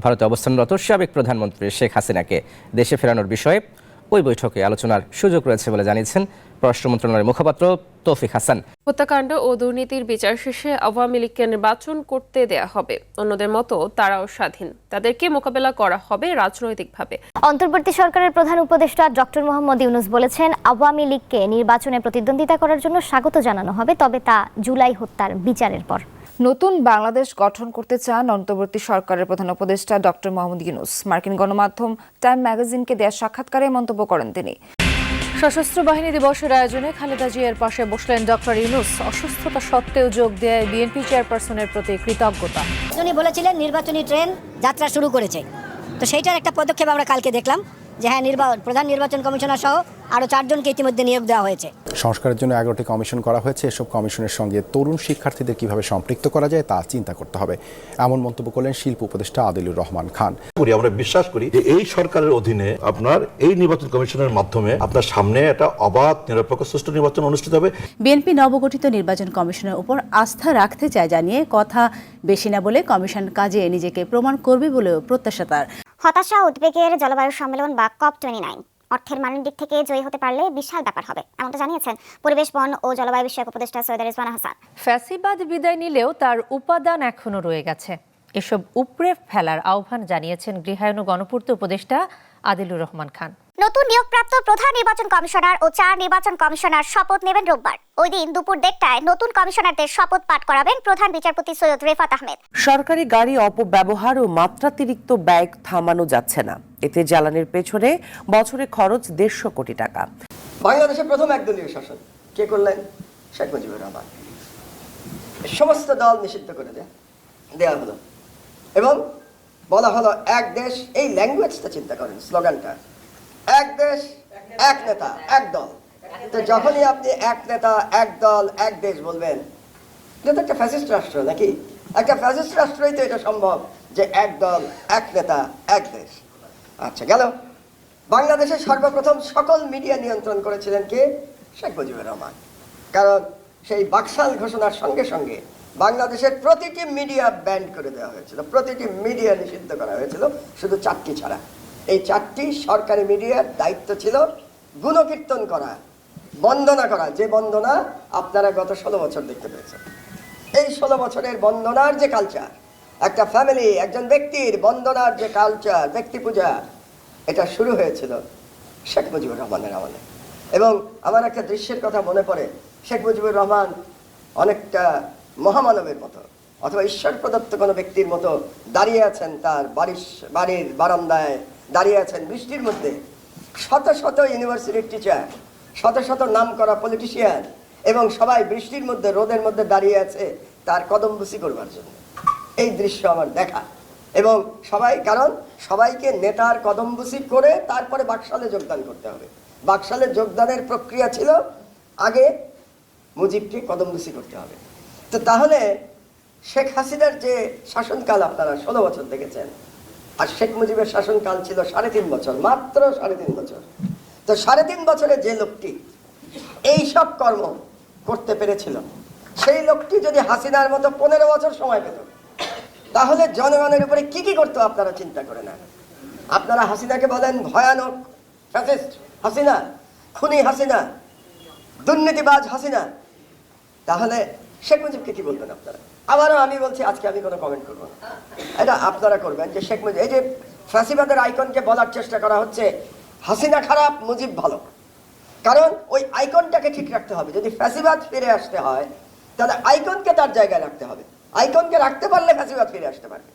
ভারতে অবস্থানরত সাবেক প্রধানমন্ত্রী শেখ হাসিনাকে দেশে ফেরানোর বিষয়ে ওই বৈঠকে আলোচনার সুযোগ রয়েছে বলে জানিয়েছেন পররাষ্ট্র মন্ত্রণালয়ের মুখপাত্র তৌফিক হাসান। হত্যাকাণ্ড ও দুর্নীতির বিচার শেষে আওয়ামী লীগকে নির্বাচন করতে দেয়া হবে। অন্যদের মতো তারাও স্বাধীন, তাদেরকে মোকাবেলা করা হবে রাজনৈতিকভাবে। অন্তর্বর্তী সরকারের প্রধান উপদেষ্টা ডক্টর মোহাম্মদ ইউনূস বলেছেন, আওয়ামী লীগকে নির্বাচনে প্রতিদ্বন্দ্বিতা করার জন্য স্বাগত জানানো হবে, তবে তা জুলাই হত্যার বিচারের পর। নতুন বাংলাদেশ গঠন করতে চান অন্তর্বর্তী সরকারের প্রধান উপদেষ্টা ডক্টর মোহাম্মদ ইউনূস। মার্কিন গণমাধ্যম টাইম ম্যাগাজিনকে দেয়া সাক্ষাৎকারে মন্তব্য করেন তিনি। সশস্ত্র বাহিনী দিবসের আয়োজনে খালেদা জিয়ার পাশে বসলেন ডক্টর ইউনূস। অসুস্থতা সত্ত্বেও যোগ দেয় বিএনপি চেয়ারপারসনের প্রতি কৃতজ্ঞতা। উনি বলেছিলেন নির্বাচনী ট্রেন যাত্রা শুরু করেছে, তো সেইটার একটা পদক্ষেপ আমরা কালকে দেখলাম যে হ্যাঁ, প্রধান নির্বাচন কমিশনার সহ আরও 4 জনকে ইতিমধ্যে নিয়োগ দেওয়া হয়েছে। সংস্কারের জন্য 11টি কমিশন করা হয়েছে। এসব কমিশনের সঙ্গে তরুণ শিক্ষার্থীদের কিভাবে সম্পৃক্ত করা যায় তা চিন্তা করতে হবে, এমন মন্তব্য করলেন শিল্প উপদেষ্টা আদিলুর রহমান খান। আমরা বিশ্বাস করি যে এই সরকারের অধীনে আপনার এই নির্বাচন কমিশনের মাধ্যমে আপনার সামনে একটা অবাধ, নিরপেক্ষ, সুষ্ঠু নির্বাচন অনুষ্ঠিত হবে। বিএনপি নবগঠিত নির্বাচন কমিশনের উপর আস্থা রাখতে চায় জানিয়ে কথা বেশি না বলে কমিশন কাজে নিজেকে প্রমাণ করবে বলেও প্রত্যাশা তার। হতাশা উদ্বেগের জলবায়ু সম্মেলন বা COP29 অর্থের মানের দিক থেকে জয়ী হতে পারলে বিশাল ব্যাপার হবে, এমনটা জানিয়েছেন পরিবেশ, বন ও জলবায়ু বিষয়ক উপদেষ্টা সৈয়দা রিজওয়ানা হাসান। ফ্যাসিবাদ বিদায় নিলেও তার উপাদান এখনো রয়ে গেছে, এসব উপড়ে ফেলার আহ্বান জানিয়েছেন গৃহায়ন ও গণপূর্ত উপদেষ্টা আদিলুর রহমান খান। নতুন নিয়োগপ্রাপ্ত প্রধান নির্বাচন কমিশনার ও 4 নির্বাচন কমিশনার শপথ নেবেন রোববার। ওই দিন দুপুর 1টায় নতুন কমিশনারদের শপথ পাঠ করাবেন প্রধান বিচারপতি সৈয়দ রেফাত আহমেদ। সরকারি গাড়ি অপব্যবহার ও মাত্রাতিরিক্ত ব্যয় থামানো যাচ্ছে না। এতে জ্বালানির পেছনে বছরে খরচ 150 কোটি টাকা। বাংলাদেশের প্রথম একদলীয় শাসন কে করলেন? শেখ মুজিবুর রহমান। সমস্ত দল নিষিদ্ধ করে দেওয়া হলো এবং বলা হলো এক দেশ। এই ল্যাঙ্গুয়েজটা চিন্তা করেন, স্লোগানটা এক দেশ এক নেতা এক দল। তো যখনই আপনি এক নেতা এক দল এক দেশ বলবেন, এটা তো একটা ফ্যাসিস্ট রাষ্ট্র নাকি? একটা ফ্যাসিস্ট রাষ্ট্রই তো এটা সম্ভব যে এক দল এক নেতা এক দেশ। আচ্ছা, গেল। বাংলাদেশের সর্বপ্রথম সকল মিডিয়া নিয়ন্ত্রণ করেছিলেন কে? শেখ মুজিবুর রহমান। কারণ সেই বাকশাল ঘোষণার সঙ্গে সঙ্গে বাংলাদেশের প্রতিটি মিডিয়া ব্যান্ড করে দেওয়া হয়েছিল, প্রতিটি মিডিয়া নিষিদ্ধ করা হয়েছিল, শুধু 4টি ছাড়া। এই 4টি সরকারি মিডিয়ার দায়িত্ব ছিল গুণকীর্তন করা, বন্দনা করা, যে বন্দনা আপনারা গত 16 বছর দেখতে পেয়েছেন। এই 16 বছরের বন্দনার যে কালচার, একটা ফ্যামিলি, একজন ব্যক্তির বন্দনার যে কালচার, ব্যক্তি পূজা, এটা শুরু হয়েছিল শেখ মুজিবুর রহমানের আমলে। এবং আমার একটা দৃশ্যের কথা মনে পড়ে, শেখ মুজিবুর রহমান অনেকটা মহামানবের মতো অথবা ঈশ্বর প্রদত্ত কোনো ব্যক্তির মতো দাঁড়িয়ে আছেন, তার বাড়ির বারান্দায় দাঁড়িয়ে আছেন বৃষ্টির মধ্যে। শত শত ইউনিভার্সিটির টিচার, শত শত নাম করা পলিটিশিয়ান এবং সবাই বৃষ্টির মধ্যে, রোদের মধ্যে দাঁড়িয়ে আছে তার কদমবুসি করবার জন্য। এই দৃশ্য আমার দেখা। এবং কারণ সবাইকে নেতার কদমবুসি করে তারপরে বাকশালে যোগদান করতে হবে। বাকশালে যোগদানের প্রক্রিয়া ছিল আগে মুজিবকে কদমবুসি করতে হবে। তো তাহলে শেখ হাসিনার যে শাসনকাল আপনারা 16 বছর দেখেছেন, আর শেখ মুজিবের শাসনকাল ছিল 3.5 বছর, মাত্র 3.5 বছর। তো 3.5 বছরে যে লোকটি এই সব কর্ম করতে পেরেছিল, সেই লোকটি যদি হাসিনার মতো 15 বছর সময় পেত, তাহলে জনগণের উপরে কি কি করতো আপনারা চিন্তা করে না। আপনারা হাসিনাকে বলেন ভয়ানক ফ্যাসিস্ট হাসিনা, খুনি হাসিনা, দুর্নীতিবাজ হাসিনা, তাহলে শেখ মুজিবকে কি বলবেন আপনারা? আবারও আমি বলছি, আজকে আমি কোনো কমেন্ট করবো না, এটা আপনারা করবেন যে শেখ মুজিব, এই যে ফ্যাসিবাদের আইকনকে বলার চেষ্টা করা হচ্ছে হাসিনা খারাপ মুজিব ভালো, কারণ ওই আইকনটাকে ঠিক রাখতে হবে। যদি ফ্যাসিবাদ ফিরে আসতে হয় তাহলে আইকনকে তার জায়গায় রাখতে হবে। আইকনকে রাখতে পারলে ফ্যাসিবাদ ফিরে আসতে পারবে।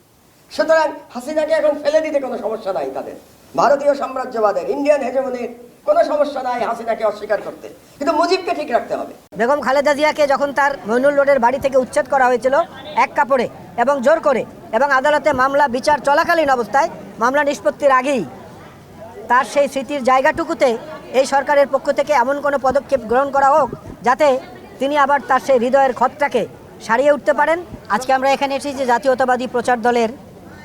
সুতরাং হাসিনাকে এখন ফেলে দিতে কোনো সমস্যা নাই তাদের, ভারতীয় সাম্রাজ্যবাদের, ইন্ডিয়ান হেজেমনির কোনো সমস্যা নাই হাসিনাকে অস্বীকার করতে, কিন্তু মুজিবকে ঠিক রাখতে হবে। বেগম খালেদা জিয়াকে যখন তার মইনুল রোডের বাড়ি থেকে উচ্ছেদ করা হয়েছিল এক কাপড়ে এবং জোর করে, এবং আদালতে মামলা বিচার চলাকালীন অবস্থায়, মামলা নিষ্পত্তির আগেই তার সেই স্মৃতির জায়গাটুকুতে এই সরকারের পক্ষ থেকে এমন কোনো পদক্ষেপ গ্রহণ করা হোক যাতে তিনি আবার তার সেই হৃদয়ের ক্ষতটাকে সারিয়ে উঠতে পারেন। আজকে আমরা এখানে এসেছি জাতীয়তাবাদী প্রচার দলের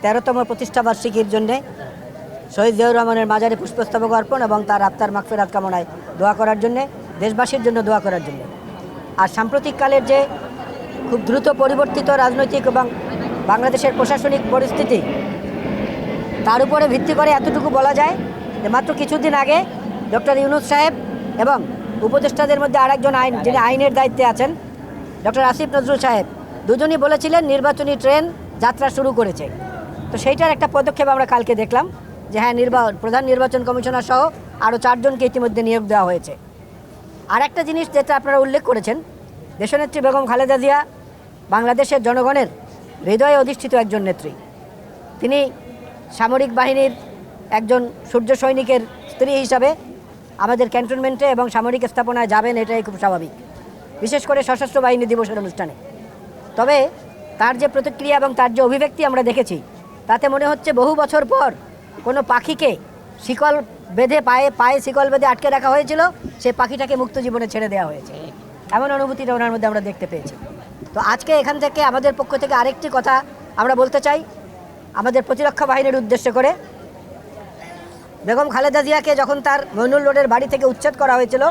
13তম প্রতিষ্ঠাবার্ষিকীর জন্যে শহীদ জিয়াউর রহমানের মাজারে পুষ্পস্তবক অর্পণ এবং তার আত্মার মাগফিরাত কামনায় দোয়া করার জন্যে, দেশবাসীর জন্য দোয়া করার জন্য। আর সাম্প্রতিককালের যে খুব দ্রুত পরিবর্তিত রাজনৈতিক এবং বাংলাদেশের প্রশাসনিক পরিস্থিতি, তার উপরে ভিত্তি করে এতটুকু বলা যায় যে মাত্র কিছুদিন আগে ডক্টর ইউনূস সাহেব এবং উপদেষ্টাদের মধ্যে আরেকজন যিনি আইনের দায়িত্বে আছেন ডক্টর আসিফ নজরুল সাহেব দুজনই বলেছিলেন নির্বাচনী ট্রেন যাত্রা শুরু করেছে। তো সেইটার একটা পদক্ষেপ আমরা কালকে দেখলাম যে হ্যাঁ প্রধান নির্বাচন কমিশনার সহ আরও 4 জনকে ইতিমধ্যে নিয়োগ দেওয়া হয়েছে। আর একটা জিনিস যেটা আপনারা উল্লেখ করেছেন, দেশনেত্রী বেগম খালেদা জিয়া বাংলাদেশের জনগণের হৃদয়ে অধিষ্ঠিত একজন নেত্রী। তিনি সামরিক বাহিনীর একজন সূর্য সৈনিকের স্ত্রী হিসাবে আমাদের ক্যান্টনমেন্টে এবং সামরিক স্থাপনায় যাবেন, এটাই খুব স্বাভাবিক, বিশেষ করে সশস্ত্র বাহিনী দিবসের অনুষ্ঠানে। তবে তার যে প্রতিক্রিয়া এবং তার যে অভিব্যক্তি আমরা দেখেছি, তাতে মনে হচ্ছে বহু বছর পর কোনো পাখিকে শিকল বেঁধে পায়ে শিকল বেঁধে আটকে রাখা হয়েছিল, সেই পাখিটাকে মুক্ত জীবনে ছেড়ে দেওয়া হয়েছে, এমন অনুভূতিটা ওনার মধ্যে আমরা দেখতে পেয়েছি। তো আজকে এখান থেকে আমাদের পক্ষ থেকে আরেকটি কথা আমরা বলতে চাই আমাদের প্রতিরক্ষা বাহিনীর উদ্দেশ্য করে। বেগম খালেদা জিয়াকে যখন তার মইনুল রোডের বাড়ি থেকে উচ্ছেদ করা হয়েছিল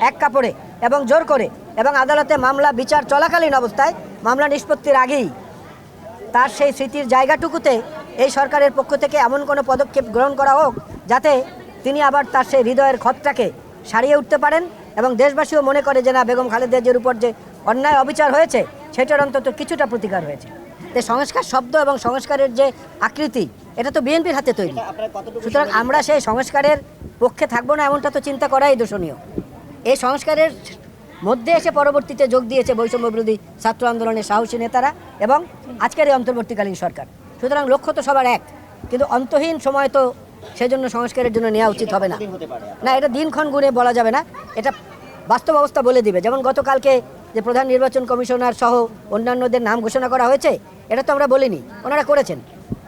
এক কাপড়ে এবং জোর করে, এবং আদালতে মামলা বিচার চলাকালীন অবস্থায় মামলা নিষ্পত্তির আগেই তার সেই স্মৃতির জায়গাটুকুতে এই সরকারের পক্ষ থেকে এমন কোনো পদক্ষেপ গ্রহণ করা হোক যাতে তিনি আবার তার সেই হৃদয়ের ক্ষতটাকে সারিয়ে উঠতে পারেন এবং দেশবাসীও মনে করে যে না, বেগম খালেদা জিয়ার উপর যে অন্যায় অবিচার হয়েছে সেটার অন্তত কিছুটা প্রতিকার হয়েছে। যে সংস্কার শব্দ এবং সংস্কারের যে আকৃতি, এটা তো বিএনপির হাতে তৈরি। সুতরাং আমরা সেই সংস্কারের পক্ষে থাকবো না এমনটা তো চিন্তা করাই দোষণীয়। এই সংস্কারের মধ্যে এসে পরবর্তীতে যোগ দিয়েছে বৈষম্য বিরোধী ছাত্র আন্দোলনের সাহসী নেতারা এবং আজকের এই অন্তর্বর্তীকালীন সরকার। সুতরাং লক্ষ্য তো সবার এক, কিন্তু অন্তহীন সময় তো সেজন্য সংস্কারের জন্য নেওয়া উচিত হবে না। না, এটা দিনক্ষণ গুণে বলা যাবে না, এটা বাস্তব অবস্থা বলে দিবে। যেমন গতকালকে যে প্রধান নির্বাচন কমিশনার সহ অন্যান্যদের নাম ঘোষণা করা হয়েছে, এটা তো আমরা বলিনি, ওনারা করেছেন।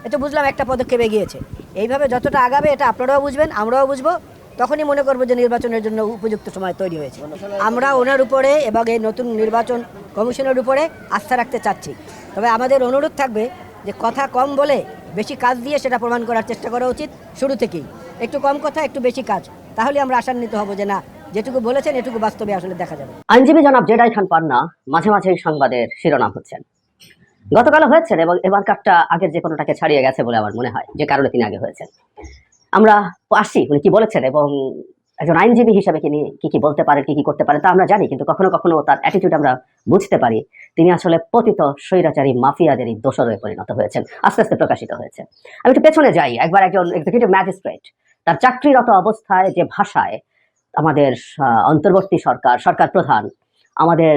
এটা বুঝলাম একটা পদক্ষেপ এগিয়েছে। এইভাবে যতটা আগাবে এটা আপনারাও বুঝবেন, আমরাও বুঝবো, তখনই মনে করবো যে নির্বাচনের জন্য উপযুক্ত সময় তৈরি হয়েছে। আমরা ওনার উপরে এবং এই নতুন নির্বাচন কমিশনের উপরে আস্থা রাখতে চাচ্ছি। তবে আমাদের অনুরোধ থাকবে যে কথা কম বলে বেশি কাজ দিয়ে সেটা প্রমাণ করার চেষ্টা করা উচিত শুরু থেকেই। একটু কম কথা, একটু বেশি কাজ, তাহলে আমরা আশান্বিত হব যে না, যেটুকু বলেছেন এটুকু বাস্তবে আসলে দেখা যাবে। আইনজীবী জনাব জেডাই খান পান্না মাঝে মাঝে সংবাদের শিরোনাম হচ্ছেন। গতকাল হয়েছেন এবং এবার কাপটা আগের যে কোনোটাকে ছাড়িয়ে গেছে বলে আমার মনে হয়, যে কারণে তিনি আগে হয়েছেন। আমরা আসি উনি কি বলেছেন এবং একজন আইনজীবী হিসাবে তিনি কি বলতে পারেন, কি করতে পারেন তা আমরা জানি, কিন্তু কখনো কখনো তার অ্যাটিটিউড আমরা বুঝতে পারি তিনি আসলে পতিত স্বৈরাচারী মাফিয়াদেরই দোষর হয়ে পরিণত হয়েছেন, আস্তে আস্তে প্রকাশিত হয়েছে। আমি একটু পেছনে যাই। একবার একজন এক্সিকিউটিভ ম্যাজিস্ট্রেট তার চাকরিরত অবস্থায় যে ভাষায় আমাদের অন্তর্বর্তী সরকার প্রধান, আমাদের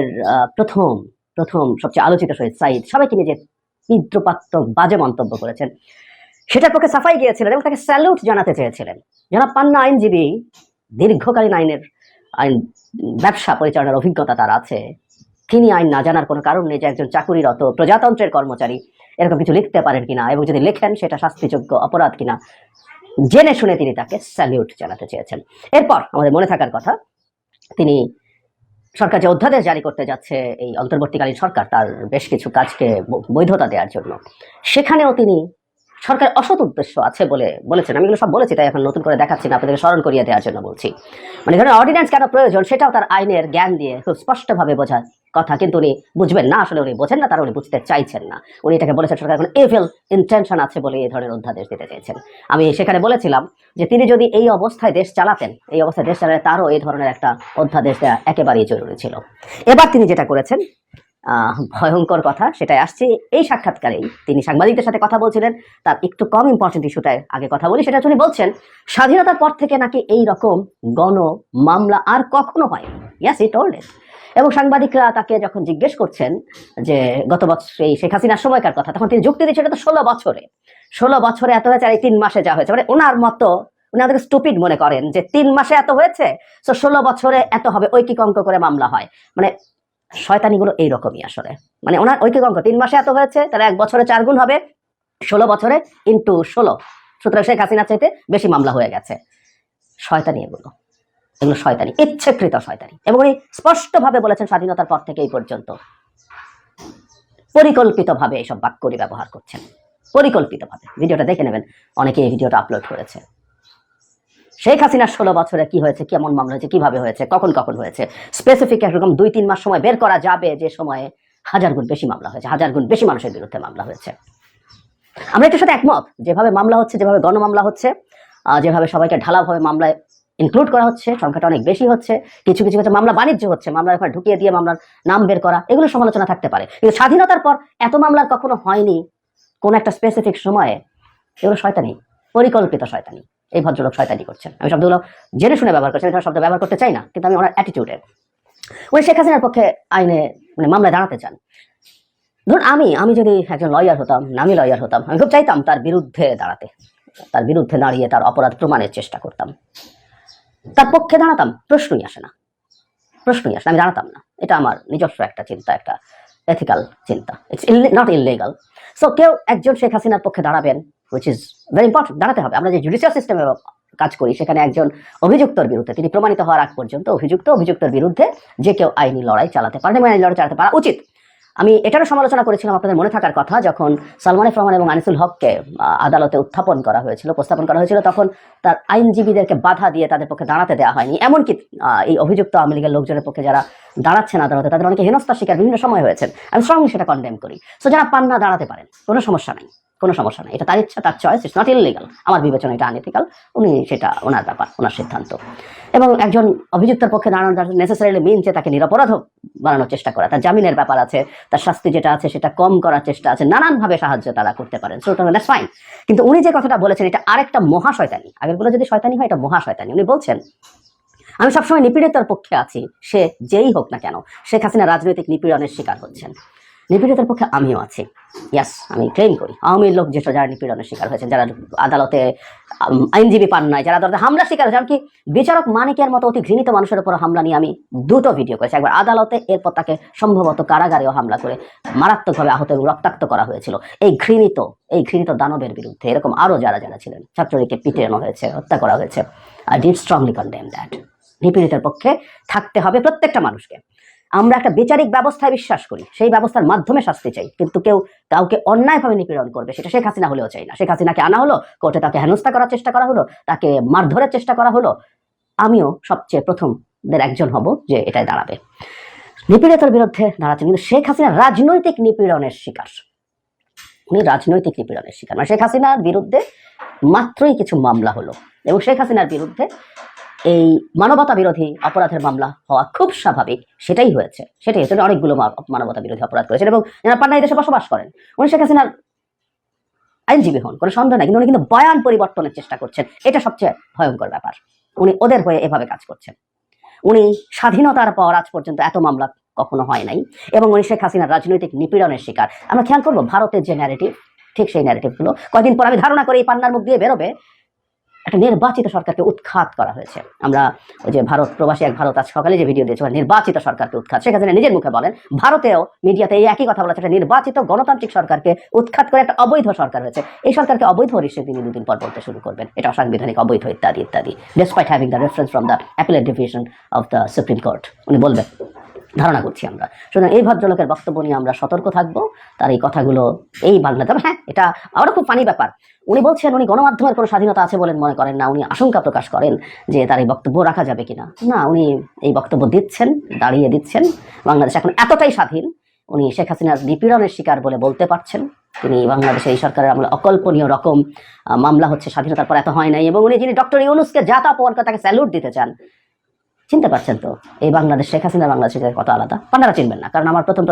প্রথম সবচেয়ে আলোচিত শহীদ সাঈদ, সবাইকে নিয়ে যে পিতৃপাত্মক বাজে মন্তব্য করেছেন, সেটার পক্ষে সাফাই গিয়েছিলেন এবং তাকে স্যালুট জানাতে চেয়েছিলেন। জনাব পান্না আইনজীবী, দীর্ঘকালীন আইন ব্যবসা পরিচালনার অভিজ্ঞতা তার আছে। তিনি আইন না জানার কোনো কারণ নেই যে একজন চাকুরিরত প্রজাতন্ত্রের কর্মচারী এরকম কিছু লিখতে পারেন কিনা, এবং যদি লেখেন সেটা শাস্তিযোগ্য অপরাধ কিনা জেনে শুনে তিনি তাকে স্যালুট জানাতে চেয়েছেন। এরপর আমাদের মনে থাকার কথা, তিনি সরকার যে অধ্যাদেশ জারি করতে যাচ্ছে এই অন্তর্বর্তীকালীন সরকার, তার বেশ কিছু কাজকে বৈধতা দেওয়ার জন্য, সেখানেও তিনি সরকার অসৎ উদ্দেশ্য আছে বলে বলেছেন। আমি এগুলো সব বলেছি, তাই এখন নতুন করে দেখাচ্ছি না, আপনাদেরকে স্মরণ করিয়ে দেওয়ার জন্য বলছি। মানে এখানে অর্ডিন্যান্স কেন প্রয়োজন সেটাও তার আইনের জ্ঞান দিয়ে খুব স্পষ্টভাবে বোঝার কথা, কিন্তু উনি বুঝবেন না, আসলে উনি বোঝেন না, তারা উনি বুঝতে চাইছেন না। উনি এটাকে বলেছেন সরকার এখন এভিল ইন্টেনশন আছে বলে এই ধরনের অধ্যাদেশ দিতে চেয়েছেন। আমি সেখানে বলেছিলাম যে তিনি যদি এই অবস্থায় দেশ চালাতেন, তারও এই ধরনের একটা অধ্যাদেশ দেওয়া একেবারেই জরুরি ছিল। এবার তিনি যেটা করেছেন ভয়ঙ্কর কথা, সেটাই আসছে। এই সাক্ষাৎকারেই তিনি সাংবাদিকদের সাথে কথা বলছিলেন, তার একটু কম ইম্পর্টেন্ট ইস্যুটায় আগে কথা বলি। সেটা তিনি বলছেন স্বাধীনতার পর থেকে নাকি এই রকম গণ মামলা আর কখনো হয়নি। ইয়াস, হি টোল্ড ইট। এবং সাংবাদিকরা তাকে যখন জিজ্ঞেস করছেন যে গত বছর এই শেখ হাসিনার সময়কার কথা, তখন তিনি যুক্তি দিচ্ছেন এটা তো 16 বছরে এত হয়েছে, আর এই 3 মাসে যা হয়েছে, মানে ওনার মতো উনি আমাদেরকে স্টুপিড মনে করেন যে 3 মাসে এত হয়েছে, তো 16 বছরে এত হবে, ঐকিক অঙ্ক করে মামলা হয়। মানে শয়তানিগুলো এইরকমই আসলে। মানে ওনার ঐকিক অঙ্ক 3 মাসে এত হয়েছে, তাহলে 1 বছরে 4 গুণ হবে, 16 বছরে ইন্টু 16, সুতরাং শেখ হাসিনার চাইতে বেশি মামলা হয়ে গেছে। শয়তানি এগুলো শয়তানি, ইচ্ছাকৃত শয়তানি। এবং উনি স্পষ্টভাবে বলেছেন স্বাধীনতার পর থেকে এই পর্যন্ত পরিকল্পিতভাবে এইসব বাক্য ব্যবহার করছেন, পরিকল্পিতভাবে। ভিডিওটা দেখে নেবেন, অনেকে এই ভিডিওটা আপলোড করেছে। শেখ হাসিনার 16 বছরে কি হয়েছে, কেমন মামলা হয়েছে, কিভাবে হয়েছে, কখন হয়েছে, স্পেসিফিক একরকম 2-3 মাস সময় বের করা যাবে যে সময়ে 1000 গুণ বেশি মামলা হয়েছে, 1000 গুণ বেশি মানুষের বিরুদ্ধে মামলা হয়েছে। আমরা এটার সাথে একমত, যেভাবে মামলা হচ্ছে, যেভাবে গণমামলা হচ্ছে, যেভাবে সবাইকে ঢালাওভাবে মামলায় ইনক্লুড করা হচ্ছে, সংখ্যাটা অনেক বেশি হচ্ছে, কিছু কিছু ক্ষেত্রে মামলা বাণিজ্য হচ্ছে, মামলার ওখানে ঢুকিয়ে দিয়ে মামলার নাম বের করা, এগুলো সমালোচনা থাকতে পারে। কিন্তু স্বাধীনতার পর এত মামলার কখনো হয়নি কোন একটা স্পেসিফিক সময়ে। এগুলো শয়তানি, পরিকল্পিত শয়তানি। এই ভদ্রলোক শয়তানি করছেন। আমি শব্দগুলো জেনে শুনে ব্যবহার করছি, এটা শব্দ ব্যবহার করতে চাই না, কিন্তু আমি ওনার অ্যাটিটিউডে উনি শেখ হাসিনার পক্ষে আইনে মামলায় দাঁড়াতে চান। ধরুন আমি যদি একজন লয়ার হতাম, নামী লয়ার হতাম, আমি খুব চাইতাম তার বিরুদ্ধে দাঁড়াতে, তার বিরুদ্ধে দাঁড়িয়ে তার অপরাধ প্রমাণের চেষ্টা করতাম, তার পক্ষে দাঁড়াতাম। প্রশ্নই আসে না, আমি দাঁড়াতাম না। এটা আমার নিজস্ব একটা চিন্তা, একটা এথিক্যাল চিন্তা। It's not illegal. সো কেউ একজন শেখ হাসিনার পক্ষে দাঁড়াবেন, হুইচ ইজ ভেরি ইম্পর্টেন্ট, দাঁড়াতে হবে। আমরা যে জুডিশিয়াল সিস্টেমে কাজ করি, সেখানে একজন অভিযুক্তর বিরুদ্ধে, তিনি প্রমাণিত হওয়ার আগ পর্যন্ত অভিযুক্তর বিরুদ্ধে যে কেউ আইনি লড়াই চালাতে পারে, আইনি লড়াই চালাতে পারা উচিত। আমি এটারও সমালোচনা করেছিলাম, আপনাদের মনে থাকার কথা, যখন সালমান এফ রহমান এবং আনিসুল হককে আদালতে উপস্থাপন করা হয়েছিল, তখন তার আইনজীবীদেরকে বাধা দিয়ে তাদের পক্ষে দাঁড়াতে দেওয়া হয়নি। এমনকি এই অভিযুক্ত আওয়ামী লীগের লোকজনের পক্ষে যারা দাঁড়াচ্ছেন আদালতে, তাদের অনেকে হেনস্থার শিকার বিভিন্ন সময় হয়েছেন। আমি স্ট্রংলি সেটা কনডেম করি। সো যারা পান না, দাঁড়াতে পারেন, কোনো সমস্যা নাই। এটা তার ইচ্ছা, তার চয়েস, ইটস নট ইললিগাল। আমার বিবেচনা এটা আনএথিক্যাল, উনি সেটা ওনার ব্যাপার, ওনার সিদ্ধান্ত। এবং একজন অভিযুক্তের পক্ষে দাঁড়ানো নেসেসারিলি মিন যে তাকে নিরপরাধ বানানোর চেষ্টা করা, তার জামিনের ব্যাপার আছে, তার শাস্তি যেটা আছে সেটা কম করার চেষ্টা আছে, নানানভাবে সাহায্য তারা করতে পারেন। So that's fine. কিন্তু উনি যে কথাটা বলেছেন, এটা আরেকটা মহাশয়তানি। আগেরগুলো যদি শয়তানি হয়, এটা মহাশয়তানি। উনি বলছেন, আমি সবসময় নিপীড়িতের পক্ষে আছি, সে যেই হোক না কেন। শেখ হাসিনা রাজনৈতিক নিপীড়নের শিকার হচ্ছেন, নিপীড়িতের পক্ষে আমিও আছি। ইয়াস, আমি ক্লেম করি, আওয়ামী লোক যেসব যারা নিপীড়নের শিকার হয়েছেন, যারা আদালতে আইনজীবী পান নাই, যারা আদালতে হামলা শিকার হয়েছে, এমনকি বিচারক মানিকের মতো অতি ঘৃণিত মানুষের উপর হামলা নিয়ে আমি দুটো ভিডিও করেছি। একবার আদালতে, এরপর তাকে সম্ভবত কারাগারেও হামলা করে মারাত্মকভাবে আহত এবং রক্তাক্ত করা হয়েছিল। এই ঘৃণিত দানবের বিরুদ্ধে এরকম আরো যারা ছিলেন, ছাত্রলীগকে পিটানো হয়েছে, হত্যা করা হয়েছে। I did strongly condemn that. নিপীড়িতের পক্ষে থাকতে হবে প্রত্যেকটা মানুষকে। আমরা একটা বিচারিক ব্যবস্থায় বিশ্বাস করি, সেই ব্যবস্থার মাধ্যমে শাস্তি চাই, কিন্তু কেউ কাউকে অন্যায়ভাবে নিপীড়ন করবে সেটা শেখ হাসিনা হলেও চাই না। শেখ হাসিনাকে আনা হলো কোর্টে, তাকে হেনস্থা করার চেষ্টা করা হলো, তাকে মারধরের চেষ্টা করা হলো, আমিও সবচেয়ে প্রথমদের একজন হব যে এটাই দাঁড়াবে। নিপীড়িতের বিরুদ্ধে দাঁড়াচ্ছেন, কিন্তু শেখ হাসিনা রাজনৈতিক নিপীড়নের শিকার। উনি রাজনৈতিক নিপীড়নের শিকার, মানে শেখ হাসিনার বিরুদ্ধে মাত্রই কিছু মামলা হলো, এবং শেখ হাসিনার বিরুদ্ধে এই মানবতা বিরোধী অপরাধের মামলা হওয়া খুব স্বাভাবিক। সেটাই হয়েছে। অনেকগুলো মানবতা বিরোধী অপরাধ করেছেন, এবং যারা পান্না এই দেশে বসবাস করেন। উনি শেখ হাসিনার আইনজীবী হন, কোনো সন্দেহ নাই, কিন্তু উনি কিন্তু বয়ান পরিবর্তনের চেষ্টা করছেন। এটা সবচেয়ে ভয়ঙ্কর ব্যাপার। উনি ওদের হয়ে এভাবে কাজ করছেন। উনি স্বাধীনতার পর আজ পর্যন্ত এত মামলা কখনো হয় নাই, এবং উনি শেখ হাসিনার রাজনৈতিক নিপীড়নের শিকার। আমরা খেয়াল করবো ভারতের যে ন্যারেটিভ, ঠিক সেই ন্যারেটিভগুলো কয়েকদিন পর আমি ধারণা করি এই পান্নার মুখ দিয়ে বেরোবে। একটা নির্বাচিত সরকারকে উৎখাত করা হয়েছে। আমরা ওই যে ভারত প্রবাসী এক ভারত আজ সকালে যে ভিডিও দিয়েছে, নির্বাচিত সরকারকে উৎখাত, শেখ হাসিনা নিজের মুখে বলেন, ভারতেও মিডিয়াতে এই একই কথা বলেছে, একটা নির্বাচিত গণতান্ত্রিক সরকারকে উৎখাত করে একটা অবৈধ সরকার হয়েছে। এই সরকারকে অবৈধ রিসে তিনি দুদিন পর বলতে শুরু করবেন, এটা অসাংবিধানিক, অবৈধ ইত্যাদি ইত্যাদি, despite having the reference from the appellate division of the supreme court উনি বলবেন, ধারণা করছি আমরা। সুতরাং এই ভদ্রলোকের বক্তব্য নিয়ে আমরা সতর্ক থাকবো। তার এই কথাগুলো এই বাংলাতে, হ্যাঁ, এটা আরো খুব ফানি ব্যাপার। উনি বলছেন উনি গণমাধ্যমের কোনো স্বাধীনতা আছে বলে মনে করেন না। উনি আশঙ্কা প্রকাশ করেন যে তার এই বক্তব্য রাখা যাবে কিনা। না, উনি এই বক্তব্য দিচ্ছেন, দাঁড়িয়ে দিচ্ছেন। বাংলাদেশ এখন এতটাই স্বাধীন, উনি শেখ হাসিনার নিপীড়নের শিকার বলে বলতে পারছেন। তিনি বাংলাদেশে এই সরকারের আমলে অকল্পনীয় রকম মামলা হচ্ছে, স্বাধীনতার পর এত হয় নাই। এবং উনি যিনি ডক্টর ইউনূসকে যা তা অপমান করে তাকে স্যালুট দিতে চান। চিনতে পারছেন তো এই বাংলাদেশ, শেখ হাসিনা বাংলাদেশের কত আলাদা। আপনারা চিনবেন না, কারণ আমার প্রথম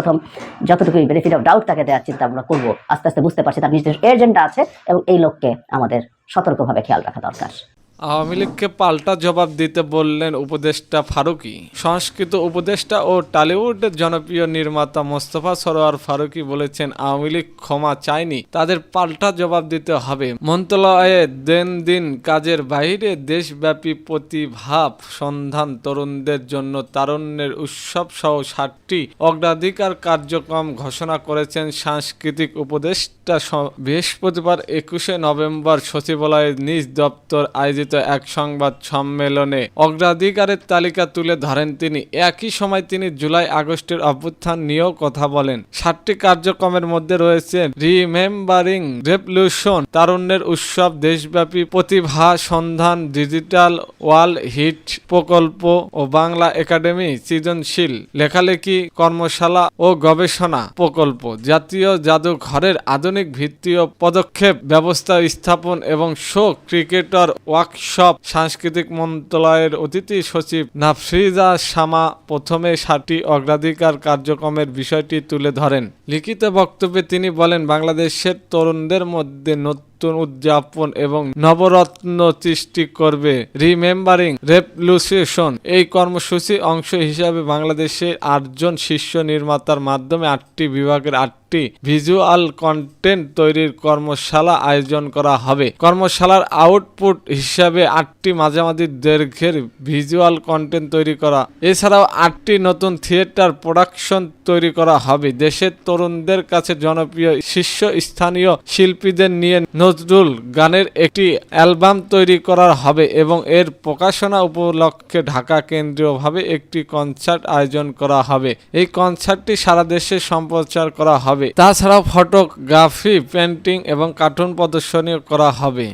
যতটুকু বেনিফিট অফ ডাউট তাকে দেওয়ার চিন্তা আমরা করবো। আস্তে আস্তে বুঝতে পারছি তার নিজের এজেন্ডা আছে, এবং এই লোককে আমাদের সতর্কভাবে খেয়াল রাখা দরকার। আওয়ামী লীগকে পাল্টা জবাব দিতে বললেন উপদেষ্টা ফারুকী। সংস্কৃত উপদেষ্টা ও টলিউডের জনপ্রিয় নির্মাতা মোস্তফা সরোয়ার ফারুকী বলেছেন, আওয়ামী লীগ ক্ষমা চায়নি, তাদের পাল্টা জবাব দিতে হবে। মন্ত্রণালয়ে দিন কাজের বাইরে দেশব্যাপী প্রতিভাব সন্ধান, তরুণদের জন্য তারুণ্যের উৎসব সহ 7টি অগ্রাধিকার কার্যক্রম ঘোষণা করেছেন সাংস্কৃতিক উপদেষ্টা। বৃহস্পতিবার 21 নভেম্বর সচিবালয়ের নিজ দপ্তর আয়োজিত আয়োজিত এক সংবাদ সম্মেলনে অগ্রাধিকারের তালিকা তুলে ধরেন তিনি। একই সময় তিনি জুলাই আগস্টের অভ্যুত্থান নিয়েও কথা বলেন। 7টি কার্যক্রমের মধ্যে রয়েছে রিমেম্বারিং রেভলিউশন, তারুণ্যের উৎসব, দেশব্যাপী প্রতিভা সন্ধান, ডিজিটাল ওয়াল হিট প্রকল্প ও বাংলা একাডেমি সৃজনশীল লেখালেখি কর্মশালা ও গবেষণা প্রকল্প, জাতীয় জাদুঘরের আধুনিক ভিত্তি ও পদক্ষেপ ব্যবস্থা স্থাপন এবং শো ক্রিকেটার ওয়ার্কশপ। সাংস্কৃতিক মন্ত্রণালয়ের অতিথি সচিব নাফরিজা শামা প্রথমে 7টি অগ্রাধিকার কার্যক্রমের বিষয়টি তুলে ধরেন। লিখিত বক্তব্যে তিনি বলেন, বাংলাদেশের তরুণদের মধ্যে নতুন উদযাপন এবং নবরত্ন সৃষ্টি করবে রিমেম্বারিং রেভলিউশন। এই কর্মসূচি অংশ হিসাবে বাংলাদেশের 8 জন শীর্ষ নির্মাতার মাধ্যমে 8টি বিভাগের 8টি ভিজুয়াল কন্টেন্ট তৈরির কর্মশালা আয়োজন করা হবে। কর্মশালার আউটপুট হিসাবে 8টি মাঝামাঝি দৈর্ঘ্যের ভিজুয়াল কন্টেন্ট তৈরি করা, এছাড়াও 8টি নতুন থিয়েটার প্রোডাকশন তৈরি করা হবে। দেশের তরুণদের কাছে জনপ্রিয় শীর্ষস্থানীয় শিল্পীদের নিয়ে নজরুল গানের একটি অ্যালবাম তৈরি করা হবে এবং এর প্রকাশনা উপলক্ষে ঢাকা কেন্দ্রীয়ভাবে একটি কনসার্ট আয়োজন করা হবে। এই কনসার্টটি সারা দেশে সম্প্রচার করা হবে। তাছাড়াও ফটোগ্রাফি, পেন্টিং এবং কার্টুন প্রদর্শনীও করা হবে।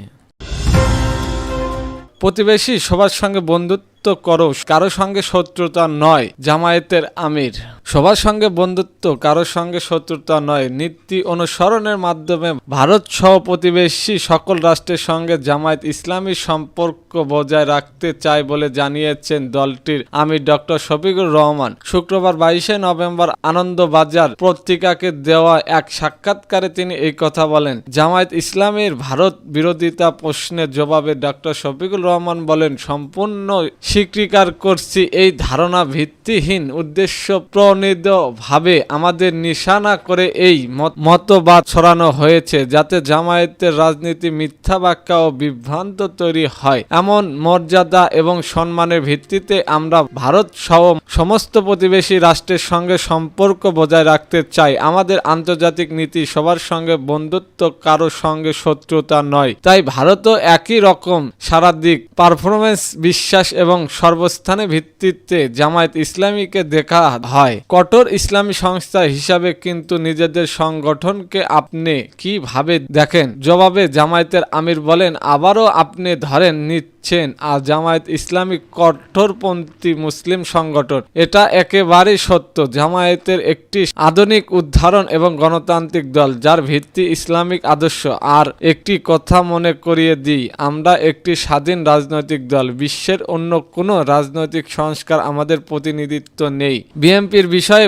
প্রতিবেশী সবার সঙ্গে বন্ধুত্ব করো, কারো সঙ্গে শত্রুতা নয়, জামায়াতের আমির। সবার সঙ্গে বন্ধুত্ব, কারো সঙ্গে শত্রুতা নয় নীতি অনুসরণের মাধ্যমে ভারত সহ প্রতিবেশী সকল রাষ্ট্রের সঙ্গে জামায়াত ইসলামী সম্পর্ক বজায় রাখতে চায় বলে জানিয়েছেন দলটির আমির ডক্টর শফিকুর রহমান। শুক্রবার 22শে নভেম্বর আনন্দবাজার পত্রিকাকে দেওয়া এক সাক্ষাৎকারে তিনি এই কথা বলেন। জামায়াত ইসলামীর ভারত বিরোধিতা প্রশ্নের জবাবে ডক্টর শফিকুর রহমান বলেন, সম্পূর্ণ স্বীকার করছি এই ধারণা ভিত্তিহীন, উদ্দেশ্য প্রণোদিতভাবে আমাদের নিশানা করে এই মতবাদ ছড়ানো হয়েছে যাতে জামায়াতের রাজনীতি মিথ্যা ব্যাখ্যা ও বিভ্রান্ত তৈরি হয়। এমন মর্যাদা এবং সম্মানের ভিত্তিতে আমরা ভারত সহ সমস্ত প্রতিবেশী রাষ্ট্রের সঙ্গে সম্পর্ক বজায় রাখতে চাই। আমাদের আন্তর্জাতিক নীতি সবার সঙ্গে বন্ধুত্ব, কারো সঙ্গে শত্রুতা নয়। তাই ভারতও একই রকম সারাদিক পারফরমেন্স, বিশ্বাস এবং সর্বস্থানে ভিত্তিতে জামায়াত ইসলামীকে দেখা হয় কঠোর ইসলামী সংস্থা হিসাবে, কিন্তু নিজেদের সংগঠনকে আপনি কিভাবে দেখেন? জবাবে জামায়াতের আমির বলেন, আবারও আপনি ধরেন নিচ্ছেন আর জামায়াত ইসলামী কঠোরপন্থী মুসলিম সংগঠন। এটা একেবারেই সত্য। জামায়াতের একটি আধুনিক উদাহরণ এবং গণতান্ত্রিক দল যার ভিত্তি ইসলামিক আদর্শ। আর একটি কথা মনে করিয়ে দিই, আমরা একটি স্বাধীন রাজনৈতিক দল। বিশ্বের অন্য কোনো রাজনৈতিক সংস্কার আমাদের প্রতিনিধিত্ব নেই। বিএনপির বিষয়ে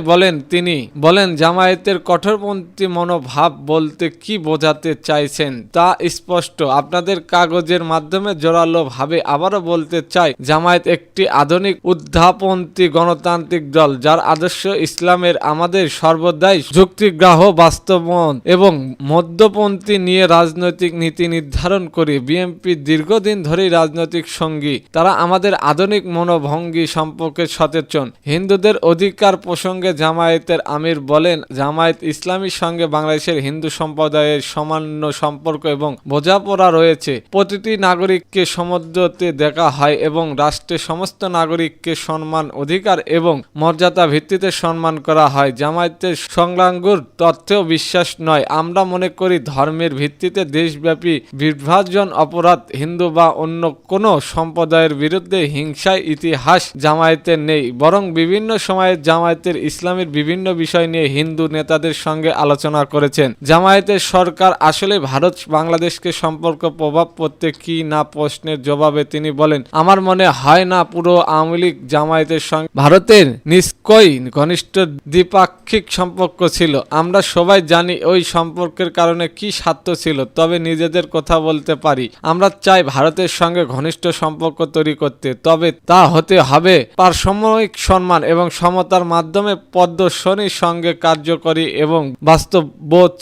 তিনি বলেন, জামায়াতের কঠোরপন্থী মনোভাব বলতে কি বোঝাতে চাইছেন তা স্পষ্ট। আপনাদের কাগজের মাধ্যমে জোরালো ভাবে আবারও বলতে চাই, জামায়াত একটি আধুনিক উদ্ধাপন্থী গণতান্ত্রিক দল যার আদর্শ ইসলামের। আমাদের সর্বদাই যুক্তিগ্রাহ, বাস্তবমত এবং মধ্যপন্থী নিয়ে রাজনৈতিক নীতি নির্ধারণ করি। বিএনপি দীর্ঘদিন ধরেই রাজনৈতিক সঙ্গী। তারা আমাদের আধুনিক মনোভঙ্গি সম্পর্কে সচেতন। হিন্দুদের অধিকার প্রসঙ্গে জামায়াতের আমির বলেন, জামায়াত ইসলামীর সঙ্গে বাংলাদেশের হিন্দু সম্প্রদায়ের সামান্য সম্পর্ক এবং বোঝাপড়া রয়েছে। প্রতিটি নাগরিককে সমুদ্রতে দেখা হয় এবং রাষ্ট্রের সমস্ত নাগরিককে সম্মান, অধিকার এবং মর্যাদা ভিত্তিতে সম্মান করা হয়। জামায়াতের সংলাঙ্গুর তথ্যেও বিশ্বাস নয়। আমরা মনে করি ধর্মের ভিত্তিতে দেশব্যাপী বিভাজন অপরাধ। হিন্দু বা অন্য কোনো সম্প্রদায়ের বিরুদ্ধে হিংসার ইতিহাস জামায়াতের নেই, বরং বিভিন্ন সময়ে জামায়াতের ইসলামের বিভিন্ন বিষয় নিয়ে হিন্দু নেতাদের সঙ্গে আলোচনা করেছেন। জামায়াতের সরকার আসলে ভারত বাংলাদেশকে সম্পর্ক প্রভাব পড়তে কি না প্রশ্নের জবাবে তিনি বলেন, আমার মনে হয় না পুরো আওয়ামী লীগ জামায়াতের সঙ্গে ভারতের নিশ্চয়ই ঘনিষ্ঠ দ্বিপাক্ষিক সম্পর্ক ছিল। আমরা সবাই জানি ওই সম্পর্কের কারণে কি স্বার্থ ছিল, তবে নিজেদের কথা বলতে পারি। আমরা চাই ভারতের সঙ্গে ঘনিষ্ঠ সম্পর্ক তৈরি করতে, তবে তা হতে হবে পারসাময়িক সম্মান এবং সমতার মাধ্যমে প্রদর্শনীর সঙ্গে কার্যকরী এবং বাস্তব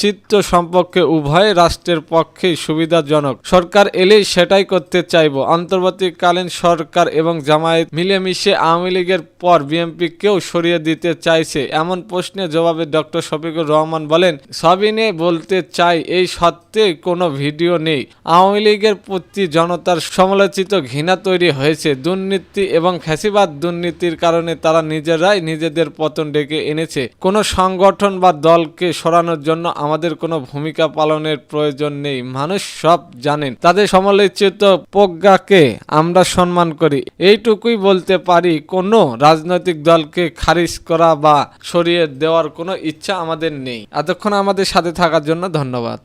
চিত্র সম্পর্কে উভয় রাষ্ট্রের পক্ষেই সুবিধাজনক। সরকার এলেই সেটাই করতে চাইব। অন্তর্বর্তীকালীন সরকার এবং জামায়াত মিলেমিশে আওয়ামী লীগের পর বিএনপিকেও সরিয়ে দিতে চাইছে এমন প্রশ্নের জবাবে ডক্টর শফিকুর রহমান বলেন, সবই নিয়ে বলতে চাই এই সত্ত্বে কোনো ভিডিও নেই। আওয়ামী লীগের প্রতি জনতার সমালোচিত ঘৃণা তৈরি হয়েছে। দুর্নীতি এবং ফ্যাসিবাদ দুর্নীতির কারণে তারা নিজেরাই নিজেদের পতন ডেকে এনেছে। কোনো সংগঠন বা দলকে সরানোর জন্য আমাদের কোনো ভূমিকা পালনের প্রয়োজন নেই। মানুষ সব জানেন। তাদের সমালোচিত প্রজ্ঞাকে আমরা সম্মান করি। এইটুকুই বলতে পারি, কোনো রাজনৈতিক দলকে খারিজ করা বা সরিয়ে দেওয়ার কোনো ইচ্ছা আমাদের নেই। এতক্ষণ আমাদের সাথে থাকার জন্য ধন্যবাদ।